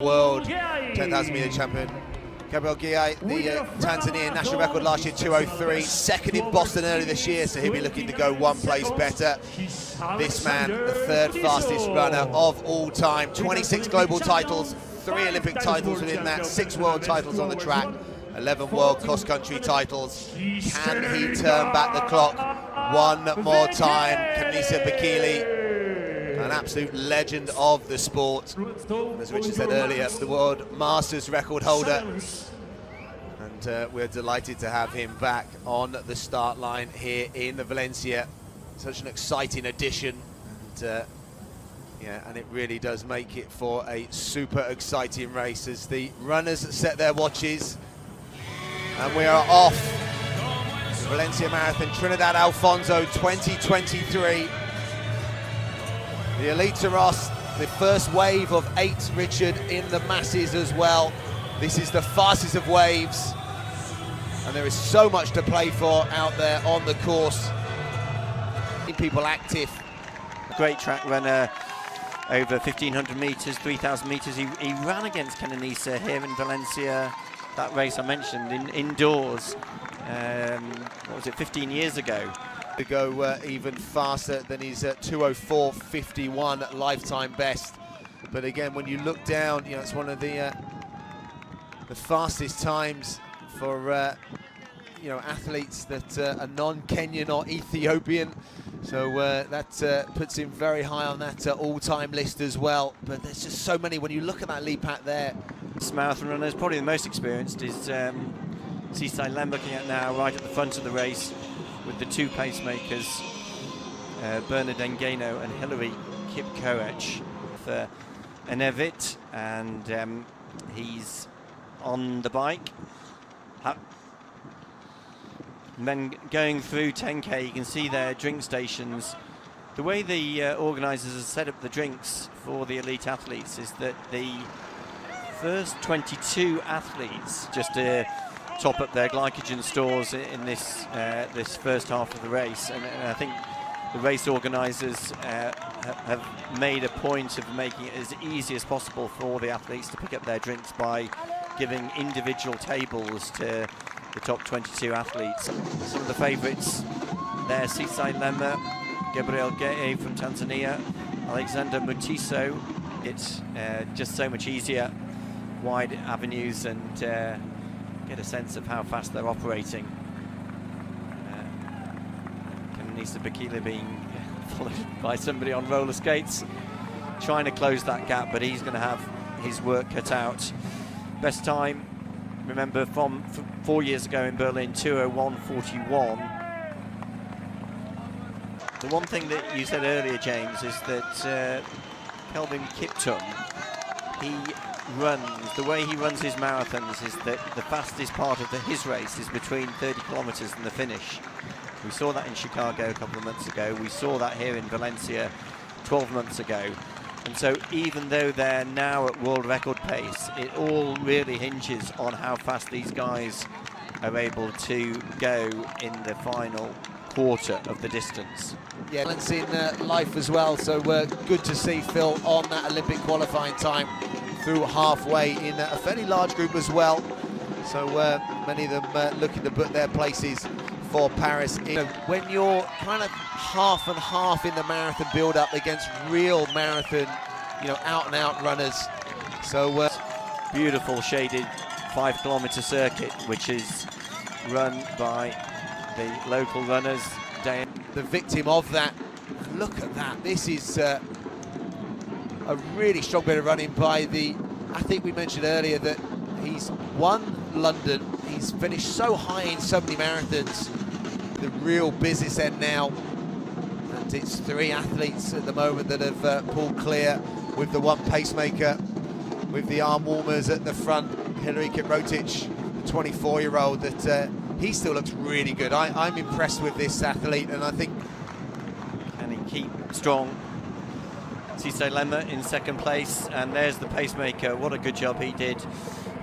World 10,000 meter champion. Gabriel Gai, the Tanzanian national record last year, 2:03. Second in Boston early this year, so he'll be looking to go one place better. This man, the third fastest runner of all time. 26 global titles, 3 Olympic titles within that, 6 world titles on the track, 11 world cross-country titles. Can he turn back the clock one more time? Kenenisa Bekele, an absolute legend of the sport. As Richard said earlier, the World Masters record holder. And we're delighted to have him back on the start line here in Valencia. Such an exciting addition. And, yeah, and it really does make it for a super exciting race as the runners set their watches. And we are off. Valencia Marathon, Trinidad Alfonso 2023. The Elite Ross, the first wave of 8, Richard, in the masses as well. This is the fastest of waves, and there is so much to play for out there on the course. People active. A great track runner, over 1,500 metres, 3,000 metres. He ran against Kenenisa here in Valencia, that race I mentioned, indoors. What was it, 15 years ago? To go even faster than his 2:04.51 lifetime best. But again, when you look down, you know, it's one of the fastest times for you know, athletes that are non-Kenyan or Ethiopian. So that puts him very high on that all-time list as well. But there's just so many. When you look at that lead pack there, this marathon runner is probably the most experienced. Is Sisai Lem looking at now, right at the front of the race, with the 2 pacemakers, Bernard Engano and Hilary Kipkoech for Enevit, and he's on the bike. And then going through 10k, you can see their drink stations. The way the organisers have set up the drinks for the elite athletes is that the first 22 athletes, just to top up their glycogen stores in this this first half of the race, and I think the race organisers have made a point of making it as easy as possible for all the athletes to pick up their drinks by giving individual tables to the top 22 athletes. Some of the favourites there: Sisai Lema, Gabriel Gai from Tanzania, Alexander Mutiso. It's just so much easier, wide avenues, and get a sense of how fast they're operating. Kenenisa Bekele being followed by somebody on roller skates, trying to close that gap, but he's going to have his work cut out. Best time, remember, from 4 years ago in Berlin, 2:01.41. The one thing that you said earlier, James, is that Kelvin Kiptum, the way he runs his marathons is that the fastest part of his race is between 30 kilometres and the finish. We saw that in Chicago a couple of months ago. We saw that here in Valencia 12 months ago. And so even though they're now at world record pace, it all really hinges on how fast these guys are able to go in the final quarter of the distance. Yeah, balance in life as well, so good to see Phil on that Olympic qualifying time through halfway in a fairly large group as well. So many of them looking to put their places for Paris. You know, when you're kind of half and half in the marathon build-up against real marathon, you know, out-and-out runners. So beautiful shaded 5-kilometre circuit, which is run by the local runners. The victim of that. Look at that. This is a really strong bit of running by the, I think we mentioned earlier that he's won London, he's finished so high in so many marathons, the real business end now, and it's 3 athletes at the moment that have pulled clear, with the 1 pacemaker, with the arm warmers at the front. Hilary Kipkoech, the 24-year-old, that he still looks really good. I'm impressed with this athlete, and I think... Can he keep strong? Sisai Lema in second place, and there's the pacemaker. What a good job he did.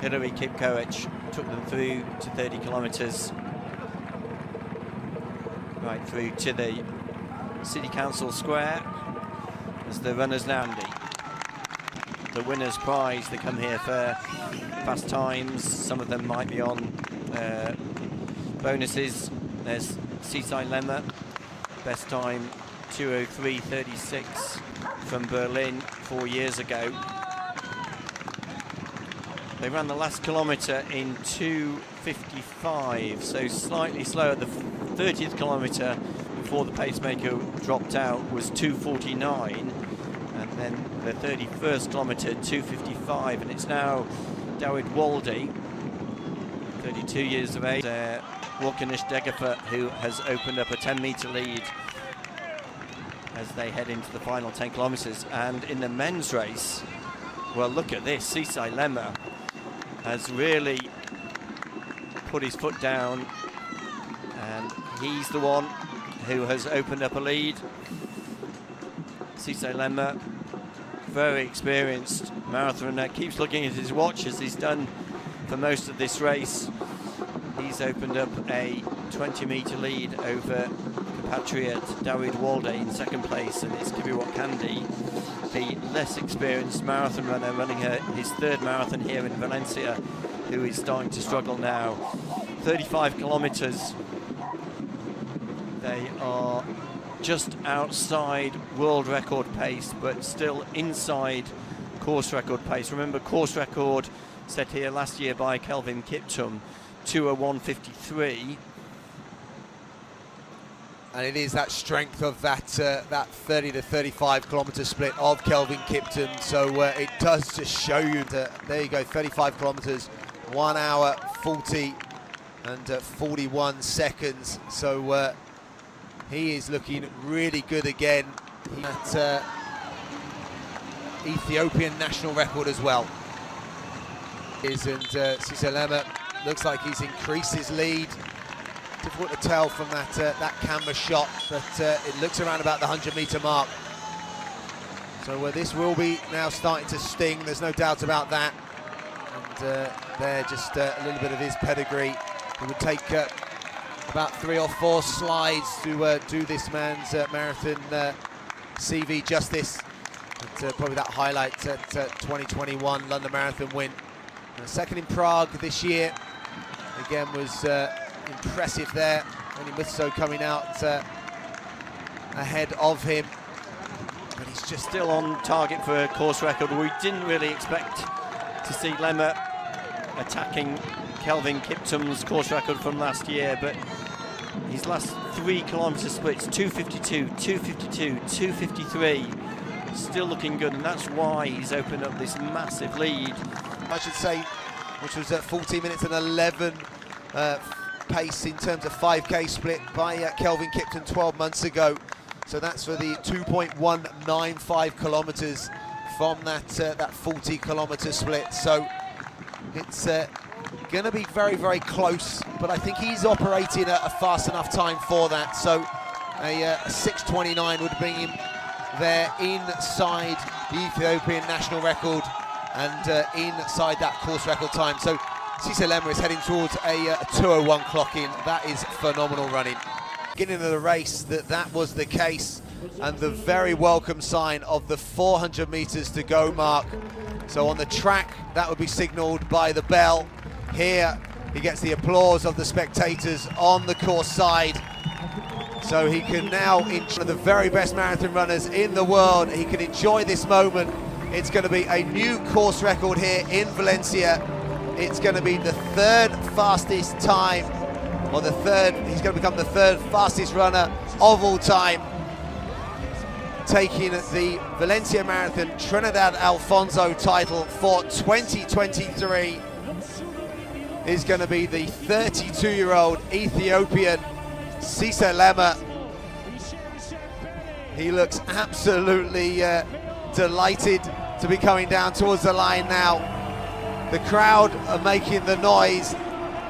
Hilary Kipkoech took them through to 30 kilometres, right through to the City Council Square, as the runners now. the winner's prize. They come here for fast times. Some of them might be on bonuses. There's Seaside Lemmer, best time 2:03.36 from Berlin 4 years ago. They ran the last kilometre in 2:55, so slightly slower. The 30th kilometre before the pacemaker dropped out was 2:49, and then the 31st kilometre 2:55, and it's now David Waldy, 32 years of age, Walkenish Degefer, who has opened up a 10-metre lead as they head into the final 10 kilometres. And in the men's race, well, look at this. Seaside Lemmer has really put his foot down, and he's the one who has opened up a lead. Seaside Lemmer, very experienced marathoner, keeps looking at his watch as he's done for most of this race. He's opened up a 20-metre lead over compatriot David Walde in second place, and it's Kibiwot Kandi, the less experienced marathon runner, running his third marathon here in Valencia, who is starting to struggle now. 35 kilometres. They are just outside world record pace, but still inside course record pace. Remember, course record set here last year by Kelvin Kiptum, 2:01.53. And it is that strength of that 30 to 35 kilometre split of Kelvin Kiptum. So it does just show you that, there you go, 35 kilometres, 1 hour 40 and 41 seconds. So he is looking really good again. That Ethiopian national record as well. And Seaside Lemmer looks like he's increased his lead. Difficult to tell from that camera shot, but it looks around about the 100-metre mark. So this will be now starting to sting, there's no doubt about that. And there, just a little bit of his pedigree. It would take about 3 or 4 slides to do this man's marathon CV justice. But probably that highlight at 2021 London Marathon win. Second in Prague this year, again, was impressive there. Only Musso coming out ahead of him, but he's just still on target for a course record. We didn't really expect to see Lemmer attacking Kelvin Kiptum's course record from last year, but his last 3 kilometre splits, 2:52, 2:52, 2:53, still looking good, and that's why he's opened up this massive lead. I should say, which was at 14 minutes and 11 pace in terms of 5K split by Kelvin Kiptum 12 months ago. So that's for the 2.195 kilometres from that 40 kilometre split. So it's going to be very, very close, but I think he's operating at a fast enough time for that. So a 6:29 would bring him there inside the Ethiopian national record and inside that course record time. So Seaside Lemmer is heading towards a 2:01 clock in. That is phenomenal running. Beginning of the race, that was the case, and the very welcome sign of the 400 metres to go mark. So on the track, that would be signalled by the bell. Here, he gets the applause of the spectators on the course side. So he can now enjoy the very best marathon runners in the world. He can enjoy this moment. It's going to be a new course record here in Valencia. It's going to be the 3rd fastest time, or he's going to become the 3rd fastest runner of all time. Taking the Valencia Marathon Trinidad Alfonso title for 2023 is going to be the 32-year-old Ethiopian Seaside Lemmer. He looks absolutely delighted to be coming down towards the line now. The crowd are making the noise.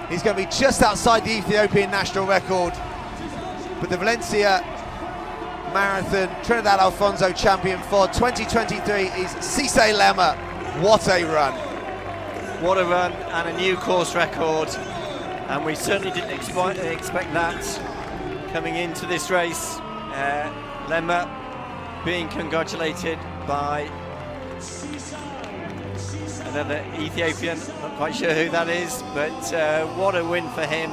He's going to be just outside the Ethiopian national record. But the Valencia Marathon Trinidad Alfonso champion for 2023 is Seaside Lemmer. What a run. What a run, and a new course record. And we certainly didn't expect that coming into this race. Lemmer being congratulated by the Ethiopian, not quite sure who that is, but what a win for him.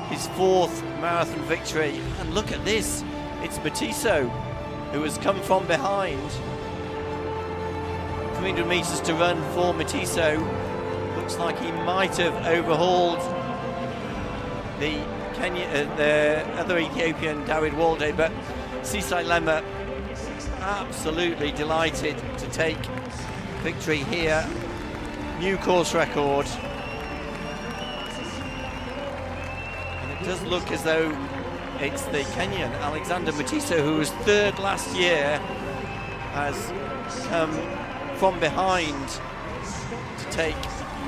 His 4th marathon victory. And look at this, it's Matiso who has come from behind. 300 metres to run for Matiso. Looks like he might have overhauled the other Ethiopian, David Walde, but Sisai Lema absolutely delighted to take victory here. New course record. And it does look as though it's the Kenyan Alexander Matiso, who was 3rd last year, has come from behind to take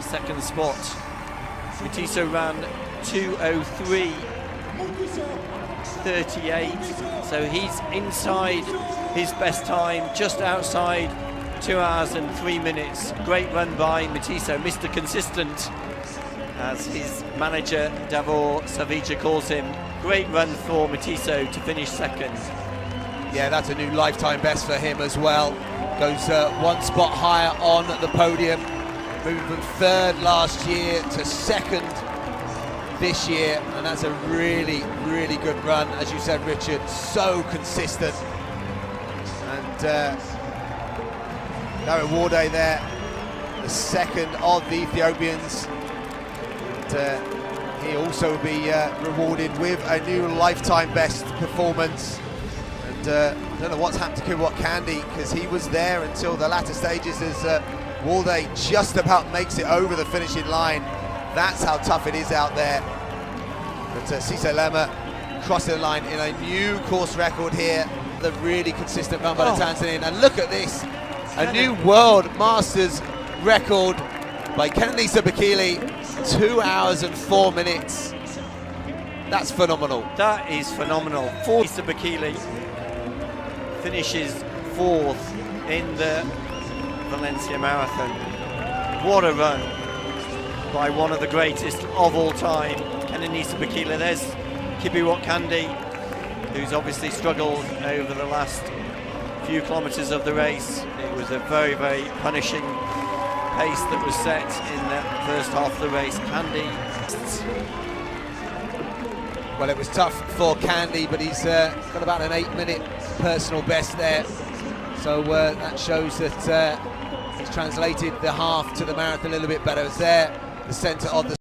2nd spot. Matiso ran 2:03.38, so he's inside his best time, just outside 2 hours and 3 minutes. Great run by Matiso, Mr. Consistent, as his manager Davor Savija calls him. Great run for Matiso to finish 2nd. Yeah, that's a new lifetime best for him as well. Goes 1 spot higher on the podium, moving from 3rd last year to 2nd this year, and that's a really, really good run. As you said, Richard, so consistent. And David Walde there, the 2nd of the Ethiopians. And, he also will be rewarded with a new lifetime best performance. And I don't know what's happened to Kibiwott Kandi, because he was there until the latter stages as Walde just about makes it over the finishing line. That's how tough it is out there. But Sisai Lema crossing the line in a new course record here. The really consistent run by the Tanzanian. And look at this, a new world masters record by Kenenisa Bekele, 2 hours and 4 minutes. That's phenomenal. That is phenomenal. Kenenisa Bekele finishes 4th in the Valencia Marathon. What a run by one of the greatest of all time, Kenenisa Bekele. There's Kibiwott Kandi, who's obviously struggled over the last few kilometres of the race. It was a very, very punishing pace that was set in the first half of the race. Kandi. Well, it was tough for Kandi, but he's got about an 8-minute personal best there. So that shows that he's translated the half to the marathon a little bit better. It's there, the centre of the